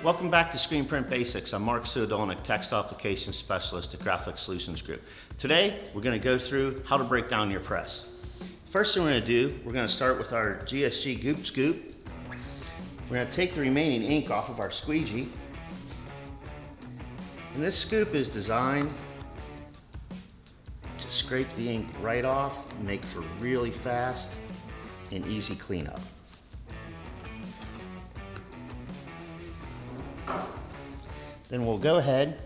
Welcome back to Screen Print Basics. I'm Mark Sudolnik, Textile Applications Specialist at Graphic Solutions Group. Today, we're going to go through how to break down your press. First thing we're going to do, we're going to start with our GSGU Scoop. We're going to take the remaining ink off of our squeegee. And this scoop is designed to scrape the ink right off and make for really fast and easy cleanup. Then we'll go ahead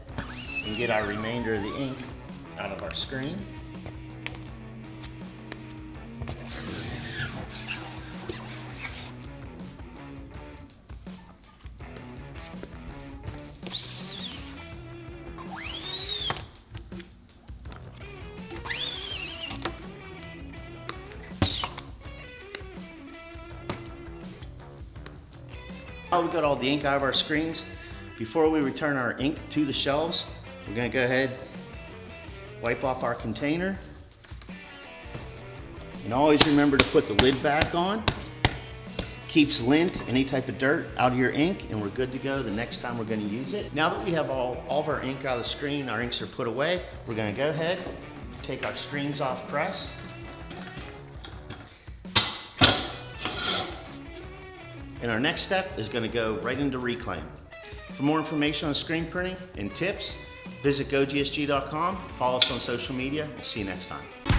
and get our remainder of the ink out of our screen. Now we've got all the ink out of our screens. Before we return our ink to the shelves, we're going to go ahead, wipe off our container, and always remember to put the lid back on. Keeps lint, any type of dirt out of your ink, and we're good to go the next time we're going to use it. Now that we have all of our ink out of the screen, our inks are put away, we're going to go ahead, take our screens off press. And our next step is going to go right into reclaim. For more information on screen printing and tips, visit GoGSG.com, follow us on social media. We'll see you next time.